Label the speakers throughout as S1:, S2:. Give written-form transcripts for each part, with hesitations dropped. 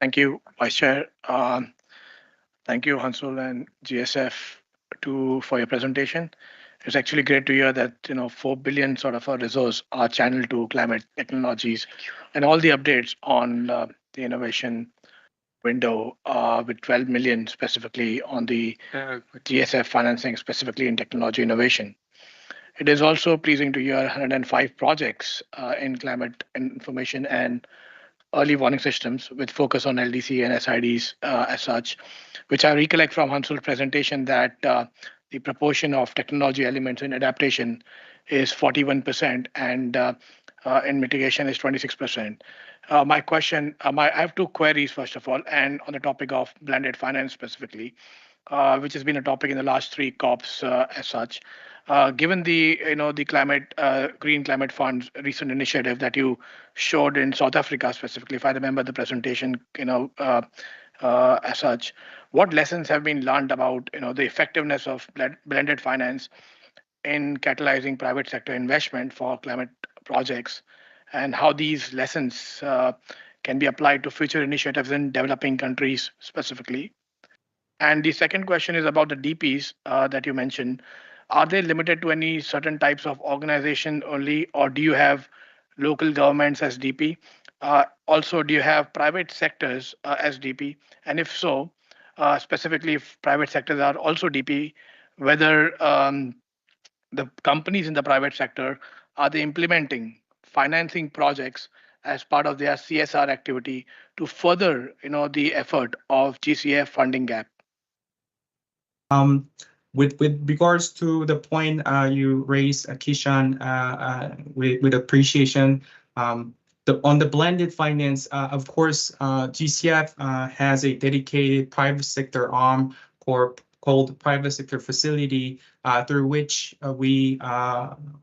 S1: Thank you, Vice Chair. Thank you, Hansul and GSF, for your presentation. It's actually great to hear that 4 billion sort of a resource are channeled to climate technologies, and all the updates on the innovation window with 12 million specifically on the GSF financing specifically in technology innovation. It is also pleasing to hear 105 projects in climate information and early warning systems with focus on LDC and SIDs as such, which I recollect from Hansul's presentation that the proportion of technology elements in adaptation is 41% and in mitigation is 26%. I have two queries first of all, and on the topic of blended finance specifically, which has been a topic in the last three COPs as such. Given the the climate green climate funds recent initiative that you showed in South Africa specifically, if I remember the presentation, as such, what lessons have been learned about the effectiveness of blended finance in catalyzing private sector investment for climate projects, and how these lessons can be applied to future initiatives in developing countries specifically. And the second question is about the DPs that you mentioned. Are they limited to any certain types of organization only, or do you have local governments as DP? Also, do you have private sectors as DP? And if so, specifically if private sectors are also DP, whether the companies in the private sector are they implementing financing projects as part of their CSR activity to further the effort of GCF funding gap?
S2: Um, with regards to the point you raised, Kishan, with appreciation, on the blended finance, of course, GCF has a dedicated private sector arm called Private Sector Facility, through which we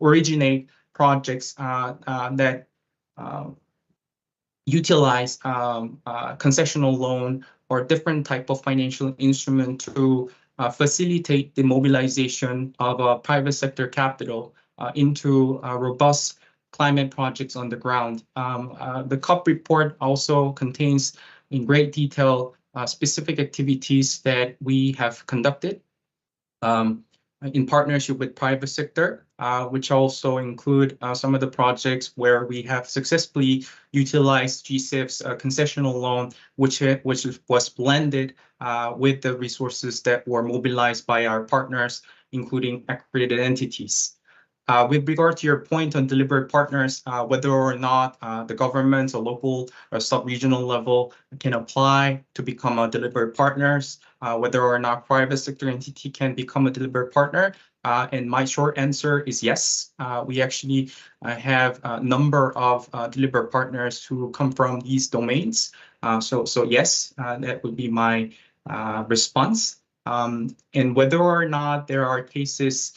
S2: originate projects that utilize concessional loan or different type of financial instrument to facilitate the mobilization of private sector capital into robust climate projects on the ground. The COP report also contains in great detail specific activities that we have conducted in partnership with private sector, which also include some of the projects where we have successfully utilized GCF's concessional loan, which was blended with the resources that were mobilized by our partners, including accredited entities. With regard to your point on delivered partners, whether or not the governments or local or sub-regional level can apply to become a delivered partners, whether or not private sector entity can become a delivered partner, and my short answer is yes. We actually have a number of delivered partners who come from these domains. So yes, that would be my response. And whether or not there are cases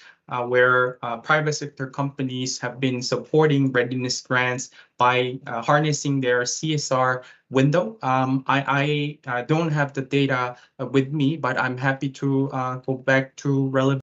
S2: where private sector companies have been supporting readiness grants by harnessing their CSR window. I don't have the data with me, but I'm happy to go back to relevant